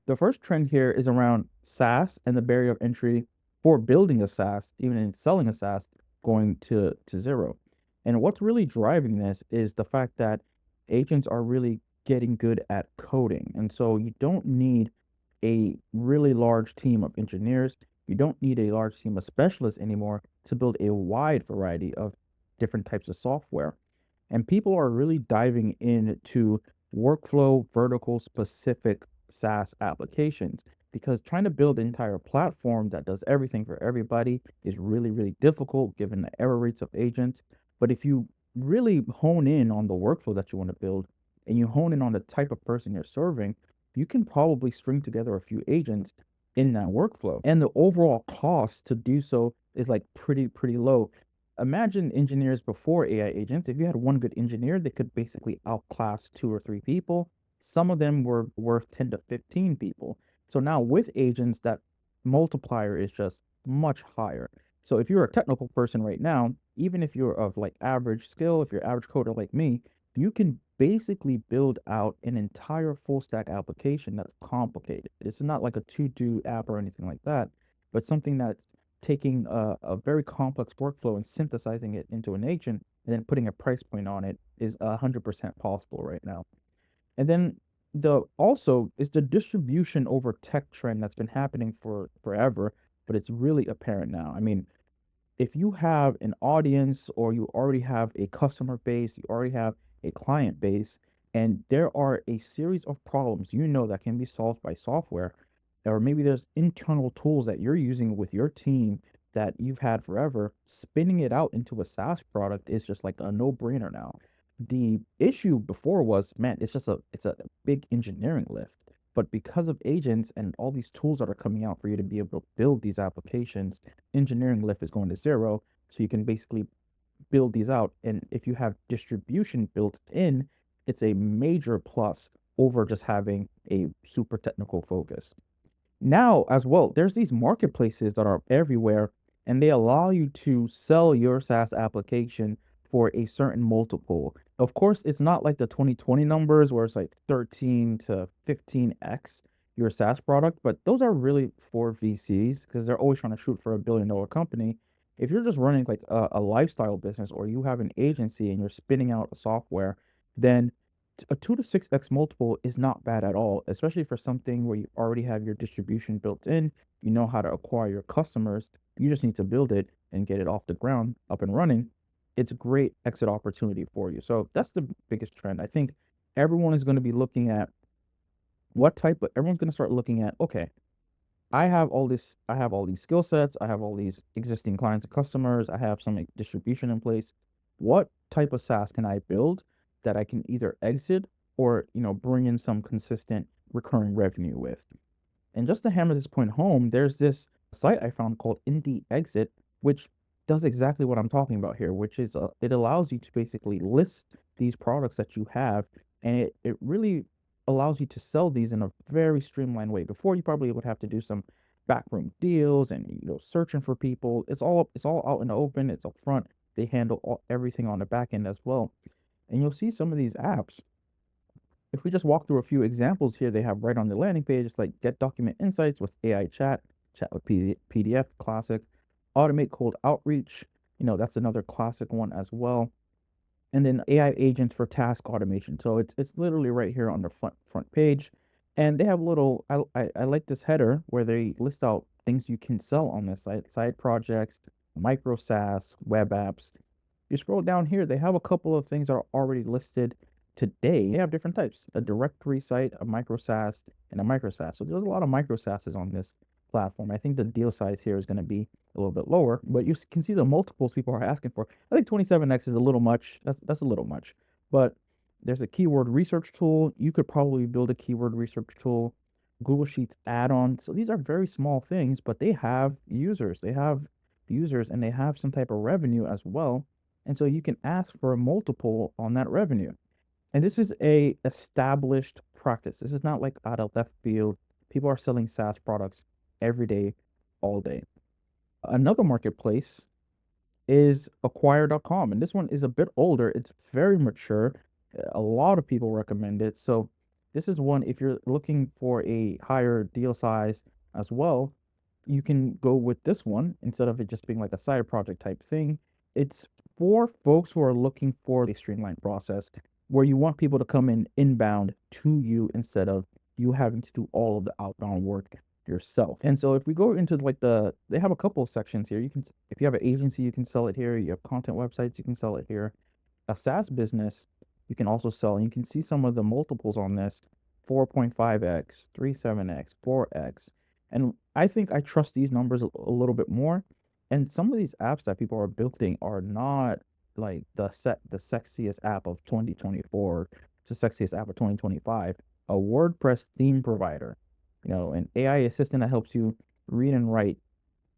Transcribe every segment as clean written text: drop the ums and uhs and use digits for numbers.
The first trend here is around SaaS and the barrier of entry for building a SaaS, even in selling a SaaS, going to zero. And what's really driving this is the fact that agents are really getting good at coding. And so you don't need a really large team of engineers. You don't need a large team of specialists anymore to build a wide variety of different types of software. And people are really diving into workflow vertical specific SaaS applications because trying to build an entire platform that does everything for everybody is really, really difficult given the error rates of agents. But if you really hone in on the workflow that you want to build and you hone in on the type of person you're serving, you can probably string together a few agents in that workflow. And the overall cost to do so is like pretty low. Imagine engineers before AI agents. If you had one good engineer, they could basically outclass two or three people. Some of them were worth 10 to 15 people. So now with agents, that multiplier is just much higher. So if you're a technical person right now, even if you're of like average skill, if you're average coder like me, you can basically build out an entire full stack application that's complicated. It's not like a to-do app or anything like that, but something that's taking a very complex workflow and synthesizing it into an agent and then putting a price point on it is 100% possible right now. And then the also is the distribution over tech trend that's been happening for forever, but it's really apparent now. I mean, if you have an audience or you already have a customer base, you already have a client base, and there are a series of problems you know that can be solved by software, or maybe there's internal tools that you're using with your team that you've had forever, spinning it out into a SaaS product is just like a no-brainer now. The issue before was, man, it's a big engineering lift. But because of agents and all these tools that are coming out for you to be able to build these applications, engineering lift is going to zero. So you can basically build these out. And if you have distribution built in, it's a major plus over just having a super technical focus. Now, as well, there's these marketplaces that are everywhere, and they allow you to sell your SaaS application for a certain multiple. Of course, it's not like the 2020 numbers where it's like 13 to 15x your SaaS product, but those are really for VCs because they're always trying to shoot for $1 billion company. If you're just running like a lifestyle business or you have an agency and you're spinning out a software, then a 2 to 6x multiple is not bad at all, especially for something where you already have your distribution built in. You know how to acquire your customers. You just need to build it and get it off the ground, up and running. It's a great exit opportunity for you. So that's the biggest trend. I think everyone is going to be looking at everyone's going to start looking at, okay, I have all these skill sets, I have all these existing clients and customers, I have some like, distribution in place. What type of SaaS can I build that I can either exit or, bring in some consistent recurring revenue with? And just to hammer this point home, there's this site I found called Indie Exit, which does exactly what I'm talking about here, which is it allows you to basically list these products that you have, and it really allows you to sell these in a very streamlined way. Before, you probably would have to do some backroom deals and searching for people. It's all out in the open. It's up front. They handle everything on the back end as well. And you'll see some of these apps, if we just walk through a few examples here, they have right on the landing page, it's like get document insights with AI chat, chat with PDF, classic, automate cold outreach. That's another classic one as well. And then AI agents for task automation. So it's literally right here on the front page. And they have little, I like this header where they list out things you can sell on this site, side projects, micro SaaS, web apps. You scroll down here, they have a couple of things that are already listed today. They have different types, a directory site, a micro SaaS, and a micro SaaS. So there's a lot of micro SaaSes on this platform. I think the deal size here is going to be a little bit lower, but you can see the multiples people are asking for. I think 27x is a little much. That's a little much. But there's a keyword research tool. You could probably build a keyword research tool, Google Sheets add-on. So these are very small things, but they have users. They have users and they have some type of revenue as well. And so you can ask for a multiple on that revenue. And this is a established practice. This is not like out of left field. People are selling SaaS products every day, all day. Another marketplace is acquire.com, and this one is a bit older. It's very mature. A lot of people recommend it. So This is one, if you're looking for a higher deal size as well, you can go with this one instead of it just being like a side project type thing. It's for folks who are looking for a streamlined process where you want people to come in inbound to you instead of you having to do all of the outbound work yourself. And so if we go into like they have a couple of sections here. You can, if you have an agency, you can sell it here. You have content websites, you can sell it here. A SaaS business, you can also sell, and you can see some of the multiples on this: 4.5x, 37x, 4x. And I think I trust these numbers a little bit more. And some of these apps that people are building are not like the sexiest app of 2024, the sexiest app of 2025. A WordPress theme provider, an AI assistant that helps you read and write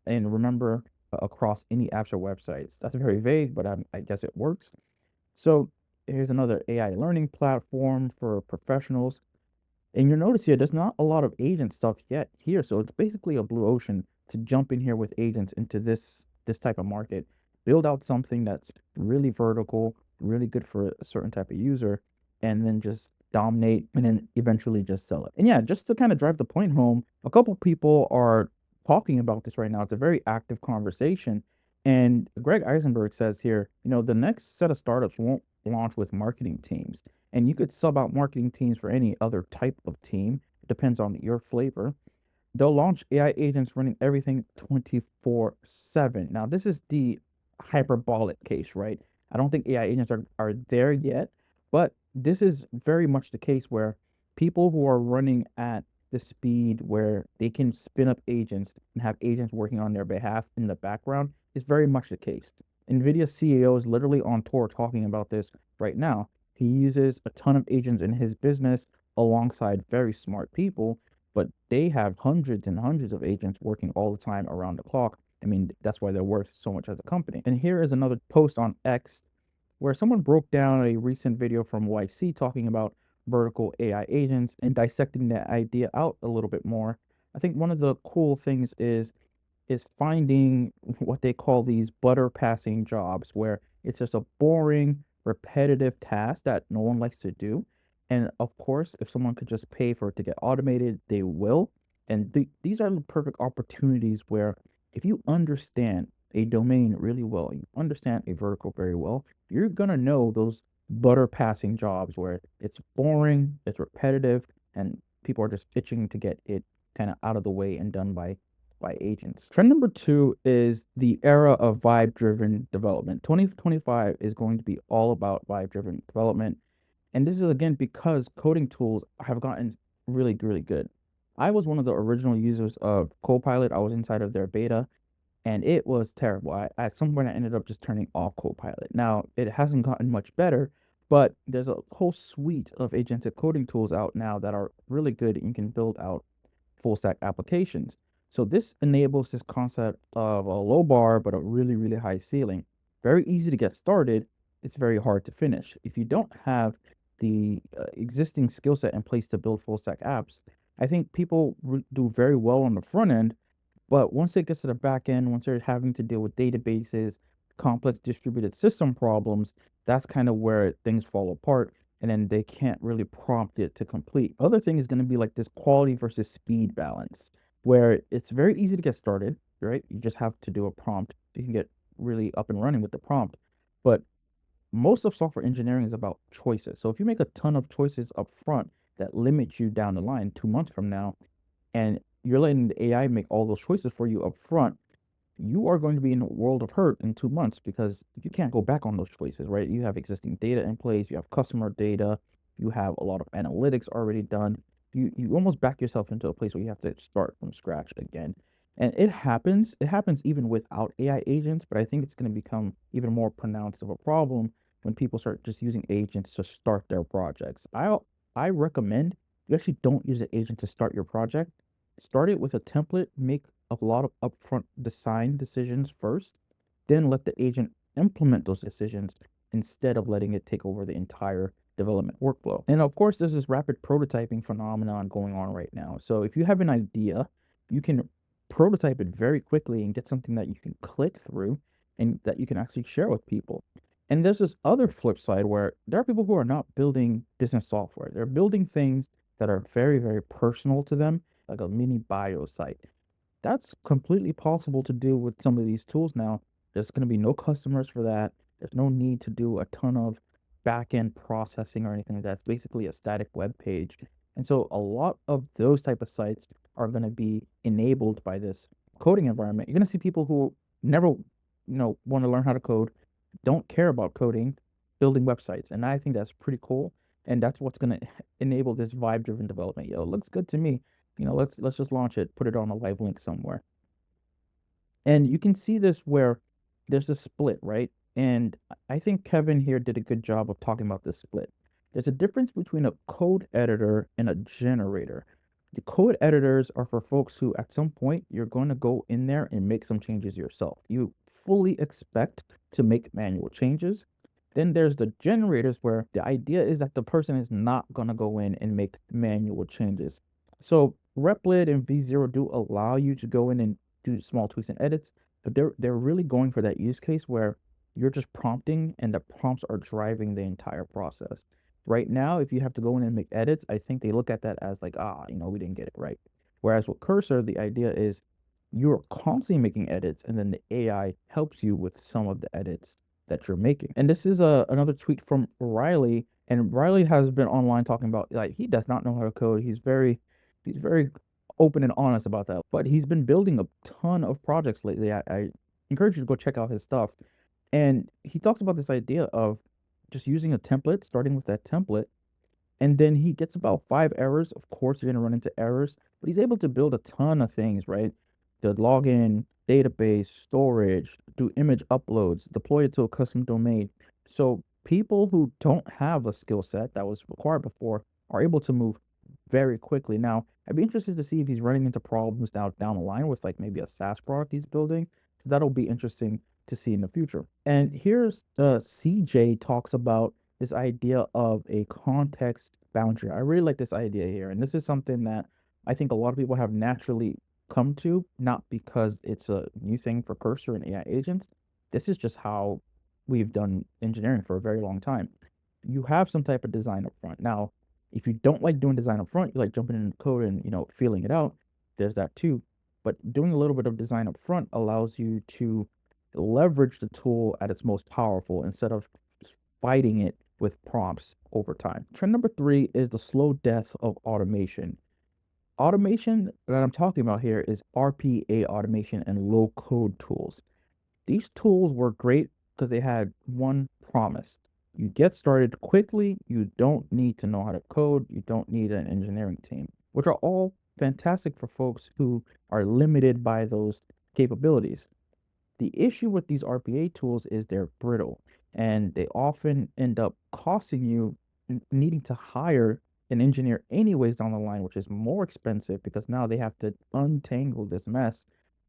and remember across any apps or websites. That's very vague, but I guess it works. So here's another AI learning platform for professionals. And you'll notice here, there's not a lot of agent stuff yet here. So it's basically a blue ocean to jump in here with agents into this type of market, build out something that's really vertical, really good for a certain type of user, and then just dominate and then eventually just sell it. And yeah, just to kind of drive the point home, a couple people are talking about this right now. It's a very active conversation. And Greg Eisenberg says here, the next set of startups won't launch with marketing teams. And you could sub out marketing teams for any other type of team. It depends on your flavor. They'll launch AI agents running everything 24/7. Now, this is the hyperbolic case, right? I don't think AI agents are there yet, but this is very much the case where people who are running at the speed where they can spin up agents and have agents working on their behalf in the background is very much the case. NVIDIA CEO is literally on tour talking about this right now. He uses a ton of agents in his business alongside very smart people, but they have hundreds and hundreds of agents working all the time around the clock. I mean, that's why they're worth so much as a company. And here is another post on X where someone broke down a recent video from YC talking about vertical AI agents and dissecting that idea out a little bit more. I think one of the cool things is finding what they call these butter passing jobs where it's just a boring, repetitive task that no one likes to do. And of course, if someone could just pay for it to get automated, they will. And these are the perfect opportunities where if you understand a domain really well, you understand a vertical very well, you're gonna know those butter passing jobs where it's boring, it's repetitive, and people are just itching to get it kind of out of the way and done by agents. Trend number 2 is the era of vibe-driven development. 2025 is going to be all about vibe-driven development. And this is again because coding tools have gotten really, really good. I was one of the original users of Copilot. I was inside of their beta and it was terrible. At some point, I ended up just turning off Copilot. Now, it hasn't gotten much better, but there's a whole suite of agentic coding tools out now that are really good and you can build out full stack applications. So this enables this concept of a low bar, but a really, really high ceiling. Very easy to get started. It's very hard to finish. If you don't have the existing skill set in place to build full stack apps, I think people do very well on the front end, but once it gets to the back end, once they're having to deal with databases, complex distributed system problems, that's kind of where things fall apart. And then they can't really prompt it to complete. Other thing is going to be like this quality versus speed balance, where it's very easy to get started, right? You just have to do a prompt. You can get really up and running with the prompt. But most of software engineering is about choices. So if you make a ton of choices up front that limit you down the line 2 months from now, and you're letting the AI make all those choices for you up front, you are going to be in a world of hurt in 2 months because you can't go back on those choices, right? You have existing data in place, you have customer data, you have a lot of analytics already done. You almost back yourself into a place where you have to start from scratch again. And it happens. It happens even without AI agents, but I think it's going to become even more pronounced of a problem when people start just using agents to start their projects. I recommend you actually don't use an agent to start your project. Start it with a template, make a lot of upfront design decisions first, then let the agent implement those decisions instead of letting it take over the entire development workflow. And of course, there's this rapid prototyping phenomenon going on right now. So if you have an idea, you can prototype it very quickly and get something that you can click through and that you can actually share with people. And there's this other flip side where there are people who are not building business software. They're building things that are very, very personal to them, like a mini bio site. That's completely possible to do with some of these tools now. There's going to be no customers for that. There's no need to do a ton of back end processing or anything like that. It's basically a static web page. And so a lot of those type of sites are going to be enabled by this coding environment. You're going to see people who never, want to learn how to code, don't care about coding, building websites. And I think that's pretty cool. And that's what's going to enable this vibe driven development. Yo, it looks good to me. Let's just launch it, put it on a live link somewhere. And you can see this where there's a split, right? And I think Kevin here did a good job of talking about this split. There's a difference between a code editor and a generator. The code editors are for folks who, at some point, you're going to go in there and make some changes yourself. You fully expect to make manual changes. Then there's the generators where the idea is that the person is not going to go in and make manual changes. So Replit and V0 do allow you to go in and do small tweaks and edits, but they're really going for that use case where you're just prompting and the prompts are driving the entire process. Right now, if you have to go in and make edits, I think they look at that as like, we didn't get it right. Whereas with Cursor, the idea is you're constantly making edits, and then the AI helps you with some of the edits that you're making. And this is another tweet from Riley, and Riley has been online talking about like he does not know how to code. He's very open and honest about that. But he's been building a ton of projects lately. I encourage you to go check out his stuff. And he talks about this idea of just using a template, starting with that template, and then he gets about 5 errors. Of course, you're going to run into errors, but he's able to build a ton of things, right? The login, database, storage, do image uploads, deploy it to a custom domain. So people who don't have a skill set that was required before are able to move very quickly. Now, I'd be interested to see if he's running into problems down the line with like maybe a SaaS product he's building. So that'll be interesting to see in the future. And here's CJ talks about this idea of a context boundary. I really like this idea here. And this is something that I think a lot of people have naturally come to, not because it's a new thing for Cursor and AI agents. This is just how we've done engineering for a very long time. You have some type of design up front. Now, if you don't like doing design up front, you like jumping in the code and, feeling it out, there's that too. But doing a little bit of design up front allows you to leverage the tool at its most powerful instead of fighting it with prompts over time. Trend number 3 is the slow death of automation. Automation that I'm talking about here is RPA automation and low code tools. These tools were great because they had one promise. You get started quickly, you don't need to know how to code, you don't need an engineering team, which are all fantastic for folks who are limited by those capabilities. The issue with these RPA tools is they're brittle and they often end up costing you needing to hire an engineer anyways down the line, which is more expensive because now they have to untangle this mess,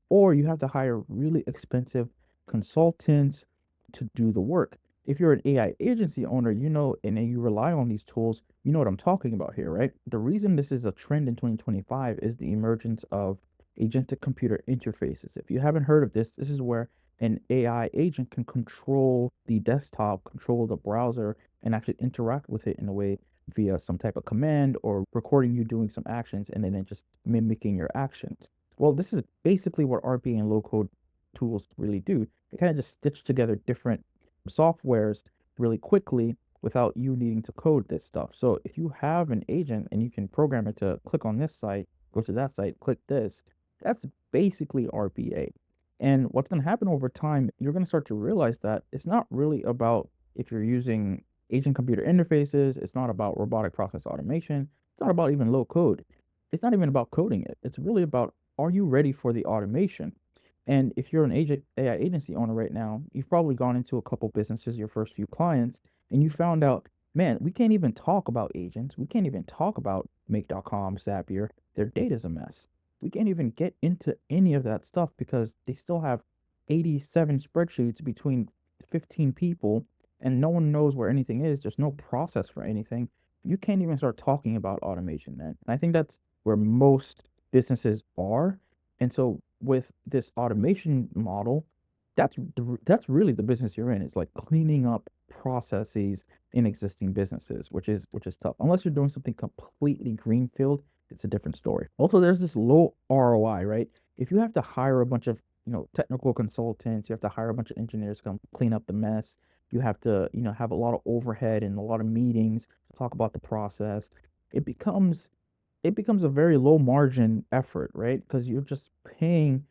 or you have to hire really expensive consultants to do the work. If you're an AI agency owner, and you rely on these tools, you know what I'm talking about here, right? The reason this is a trend in 2025 is the emergence of agentic computer interfaces. If you haven't heard of this, this is where an AI agent can control the desktop, control the browser, and actually interact with it in a way via some type of command or recording you doing some actions and then just mimicking your actions. Well, this is basically what RPA and low code tools really do. They kind of just stitch together different softwares really quickly without you needing to code this stuff. So if you have an agent and you can program it to click on this site, go to that site, click this, that's basically RPA. And what's going to happen over time, you're going to start to realize that it's not really about if you're using agent computer interfaces, it's not about robotic process automation, it's not about even low code. It's not even about coding it. It's really about, are you ready for the automation? And if you're an AI agency owner right now, you've probably gone into a couple businesses, your first few clients, and you found out, man, we can't even talk about agents. We can't even talk about Make.com, Zapier. Their data's a mess. We can't even get into any of that stuff because they still have 87 spreadsheets between 15 people and no one knows where anything is. There's no process for anything. You can't even start talking about automation then. And I think that's where most businesses are. And so with this automation model, that's really the business you're in. It's like cleaning up processes in existing businesses, which is tough. Unless you're doing something completely greenfield, it's a different story. Also, there's this low ROI, right? If you have to hire a bunch of, technical consultants, you have to hire a bunch of engineers to come clean up the mess. You have to, have a lot of overhead and a lot of meetings to talk about the process. It becomes it becomes a very low margin effort, right? Because you're just paying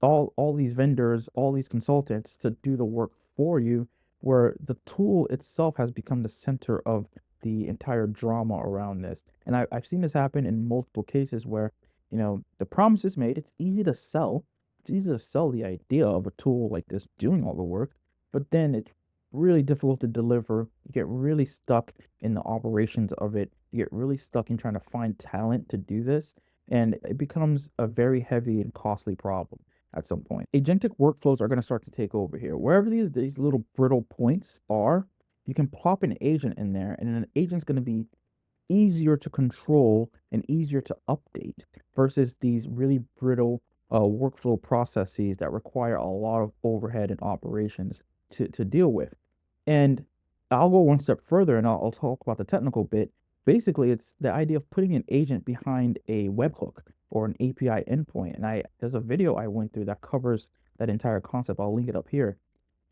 all these vendors, all these consultants to do the work for you, where the tool itself has become the center of the entire drama around this. And I've seen this happen in multiple cases where, the promise is made, it's easy to sell. It's easy to sell the idea of a tool like this doing all the work, but then it's really difficult to deliver. You get really stuck in the operations of it. You get really stuck in trying to find talent to do this, and it becomes a very heavy and costly problem at some point. Agentic workflows are going to start to take over here. Wherever these little brittle points are, you can plop an agent in there, and an agent's going to be easier to control and easier to update versus these really brittle workflow processes that require a lot of overhead and operations to deal with. And I'll go one step further and I'll talk about the technical bit. Basically, it's the idea of putting an agent behind a webhook or an API endpoint. And there's a video I went through that covers that entire concept. I'll link it up here.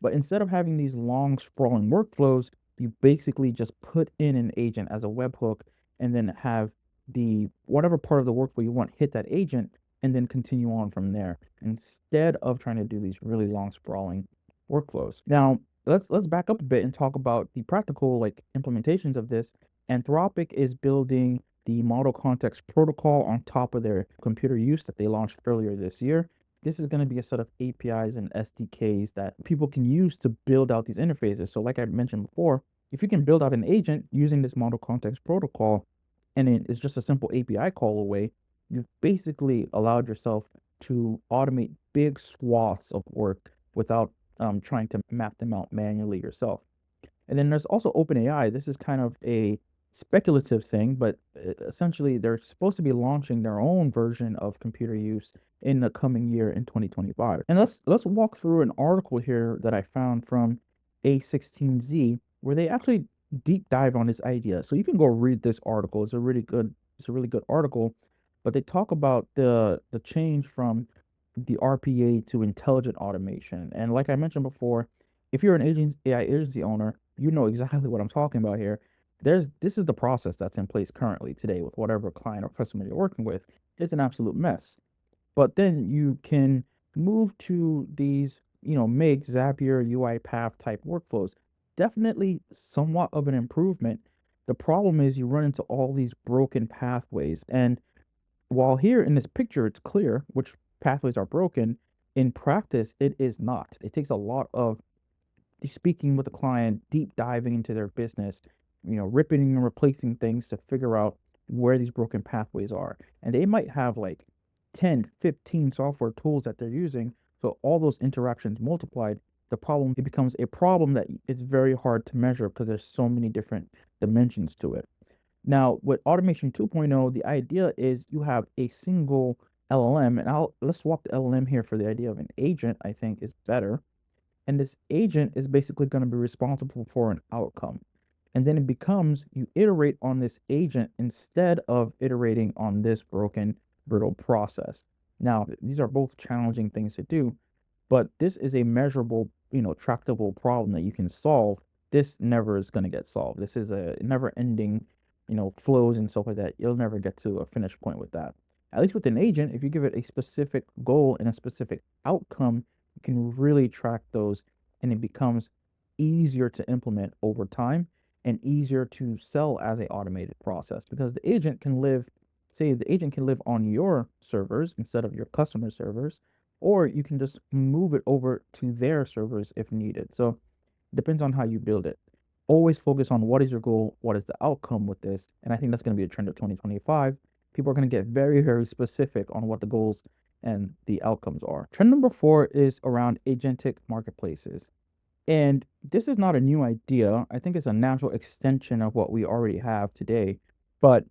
But instead of having these long sprawling workflows, you basically just put in an agent as a webhook and then have the whatever part of the workflow you want hit that agent and then continue on from there instead of trying to do these really long sprawling workflows. Now, let's back up a bit and talk about the practical like implementations of this. Anthropic is building the Model Context Protocol on top of their computer use that they launched earlier this year. This is going to be a set of APIs and SDKs that people can use to build out these interfaces. So like I mentioned before, if you can build out an agent using this Model Context Protocol, and it is just a simple API call away, you've basically allowed yourself to automate big swaths of work without trying to map them out manually yourself. And then there's also OpenAI. This is kind of a speculative thing, but essentially they're supposed to be launching their own version of computer use in the coming year in 2025. And let's walk through an article here that I found from A16Z where they actually deep dive on this idea. So you can go read this article. It's a really good article, but they talk about the change from the RPA to intelligent automation. And like I mentioned before, if you're an AI agency owner, you know exactly what I'm talking about here. This is the process that's in place currently today with whatever client or customer you're working with. It's an absolute mess. But then you can move to these, MIG, Zapier, UiPath type workflows. Definitely somewhat of an improvement. The problem is you run into all these broken pathways. And while here in this picture it's clear which pathways are broken, in practice it is not. It takes a lot of speaking with the client, deep diving into their business, ripping and replacing things to figure out where these broken pathways are. And they might have like 10, 15 software tools that they're using. So all those interactions multiplied, it becomes a problem that it's very hard to measure because there's so many different dimensions to it. Now, with Automation 2.0, the idea is you have a single LLM, and let's swap the LLM here for the idea of an agent, I think is better. And this agent is basically going to be responsible for an outcome. And then it becomes you iterate on this agent instead of iterating on this broken, brittle process. Now, these are both challenging things to do, but this is a measurable, tractable problem that you can solve. This never is going to get solved. This is a never ending, flows and stuff like that. You'll never get to a finish point with that. At least with an agent, if you give it a specific goal and a specific outcome, you can really track those and it becomes easier to implement over time and easier to sell as a automated process because the agent can live on your servers instead of your customer servers, or you can just move it over to their servers if needed. So it depends on how you build it. Always focus on what is your goal, what is the outcome with this. And I think that's going to be a trend of 2025. People are going to get very, very specific on what the goals and the outcomes are. Trend number 4 is around agentic marketplaces. And this is not a new idea. I think it's a natural extension of what we already have today. But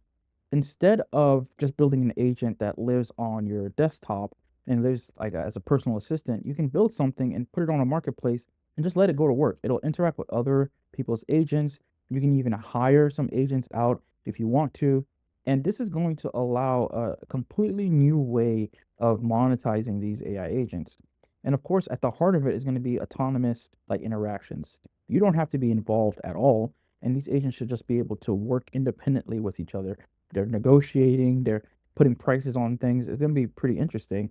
instead of just building an agent that lives on your desktop and lives like as a personal assistant, you can build something and put it on a marketplace and just let it go to work. It'll interact with other people's agents. You can even hire some agents out if you want to. And this is going to allow a completely new way of monetizing these AI agents. And of course, at the heart of it is going to be autonomous like interactions. You don't have to be involved at all, and these agents should just be able to work independently with each other. They're negotiating, they're putting prices on things. It's going to be pretty interesting.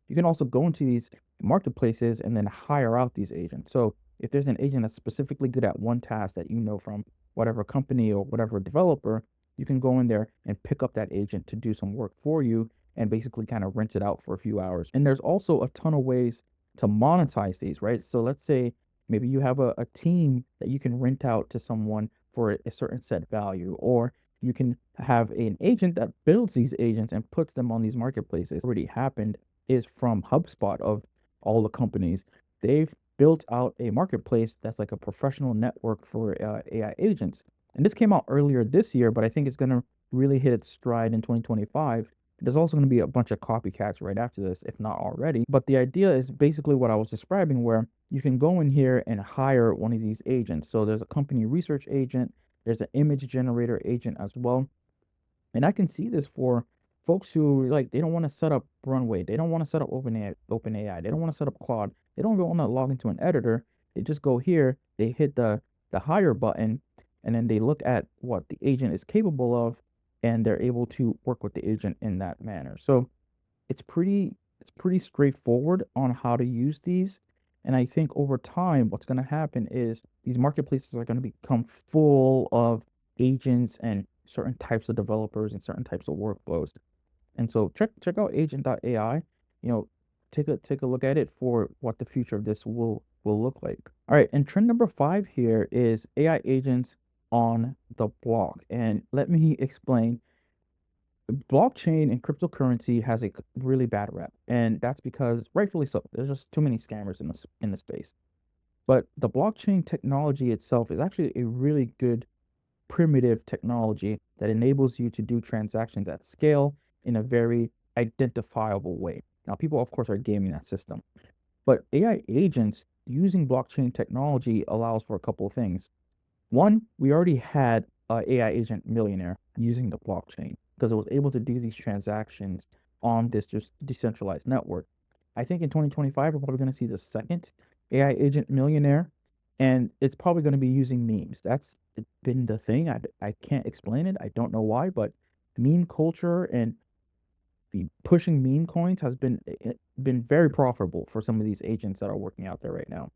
You can also go into these marketplaces and then hire out these agents. So if there's an agent that's specifically good at one task that you know from whatever company or whatever developer, you can go in there and pick up that agent to do some work for you and basically kind of rent it out for a few hours. And there's also a ton of ways to monetize these, right? So let's say maybe you have a team that you can rent out to someone for a certain set value, or you can have an agent that builds these agents and puts them on these marketplaces. What already happened is from HubSpot of all the companies. They've built out a marketplace that's like a professional network for AI agents. And this came out earlier this year, but I think it's going to really hit its stride in 2025. There's also going to be a bunch of copycats right after this, if not already. But the idea is basically what I was describing, where you can go in here and hire one of these agents. So there's a company research agent, there's an image generator agent as well. And I can see this for folks who like they don't want to set up Runway, they don't want to set up OpenAI, they don't want to set up Claude, they don't want to log into an editor. They just go here, they hit the hire button, and then they look at what the agent is capable of, and they're able to work with the agent in that manner. So it's pretty straightforward on how to use these. And I think over time, what's going to happen is these marketplaces are going to become full of agents and certain types of developers and certain types of workflows. And so check out agent.ai. You know, take a look at it for what the future of this will look like. All right, and trend number 5 here is AI agents on the block. And let me explain. Blockchain and cryptocurrency has a really bad rep, and that's because rightfully so. There's just too many scammers in the space. But the blockchain technology itself is actually a really good primitive technology that enables you to do transactions at scale in a very identifiable way. Now, people, of course, are gaming that system, but AI agents using blockchain technology allows for a couple of things. One, we already had a AI agent millionaire using the blockchain because it was able to do these transactions on this just decentralized network. I think in 2025, we're probably going to see the second AI agent millionaire, and it's probably going to be using memes. That's been the thing. I can't explain it. I don't know why, but meme culture and the pushing meme coins has been very profitable for some of these agents that are working out there right now.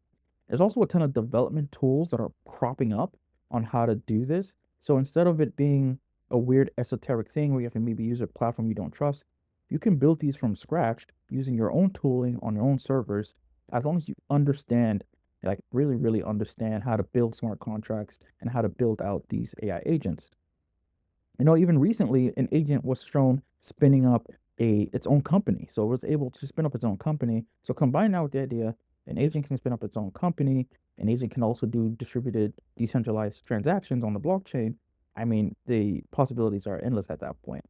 There's also a ton of development tools that are cropping up on how to do this. So instead of it being a weird esoteric thing where you have to maybe use a platform you don't trust, you can build these from scratch using your own tooling on your own servers, as long as you understand, like really, really understand how to build smart contracts and how to build out these AI agents. You know, even recently, an agent was shown spinning up its own company. So it was able to spin up its own company. So combine that with the idea, an agent can spin up its own company. An agent can also do distributed, decentralized transactions on the blockchain. I mean, the possibilities are endless at that point.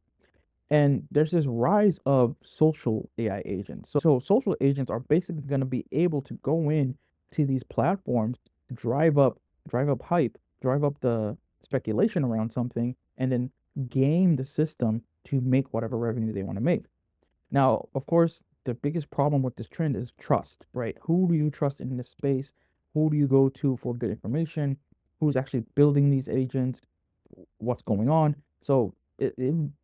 And there's this rise of social AI agents. So social agents are basically going to be able to go in to these platforms, drive up, drive up hype, drive up the speculation around something, and then game the system to make whatever revenue they want to make. Now, of course, the biggest problem with this trend is trust, right? Who do you trust in this space? Who do you go to for good information? Who's actually building these agents? What's going on? So it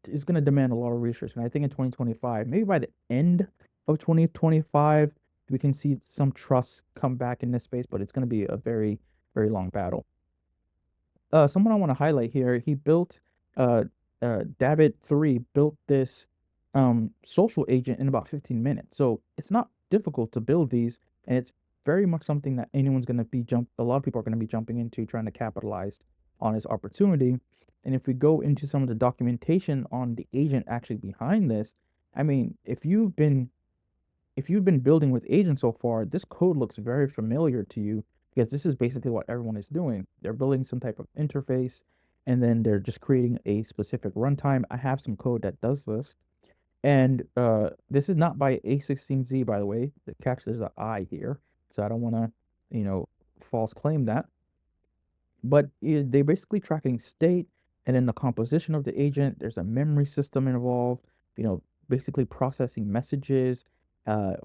is going to demand a lot of research. And I think in 2025, maybe by the end of 2025, we can see some trust come back in this space, but it's going to be a very, very long battle. Someone I want to highlight here, he built, uh, David3 built this social agent in about 15 minutes. So it's not difficult to build these, and it's very much something that anyone's going to be a lot of people are going to be jumping into trying to capitalize on this opportunity. And if we go into some of the documentation on the agent actually behind this, I mean, if you've been building with agents so far, this code looks very familiar to you because this is basically what everyone is doing. They're building some type of interface and then they're just creating a specific runtime. I have some code that does this. And this is not by A16Z, by the way. The catch, there's an I here. So I don't want to, false claim that. But they basically tracking state and then the composition of the agent. There's a memory system involved, you know, basically processing messages,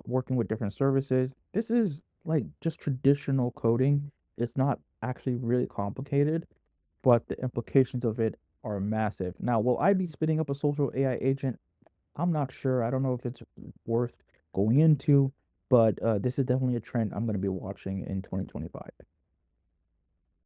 working with different services. This is like just traditional coding. It's not actually really complicated, but the implications of it are massive. Now, will I be spinning up a social AI agent? I'm not sure. I don't know if it's worth going into, but this is definitely a trend I'm going to be watching in 2025.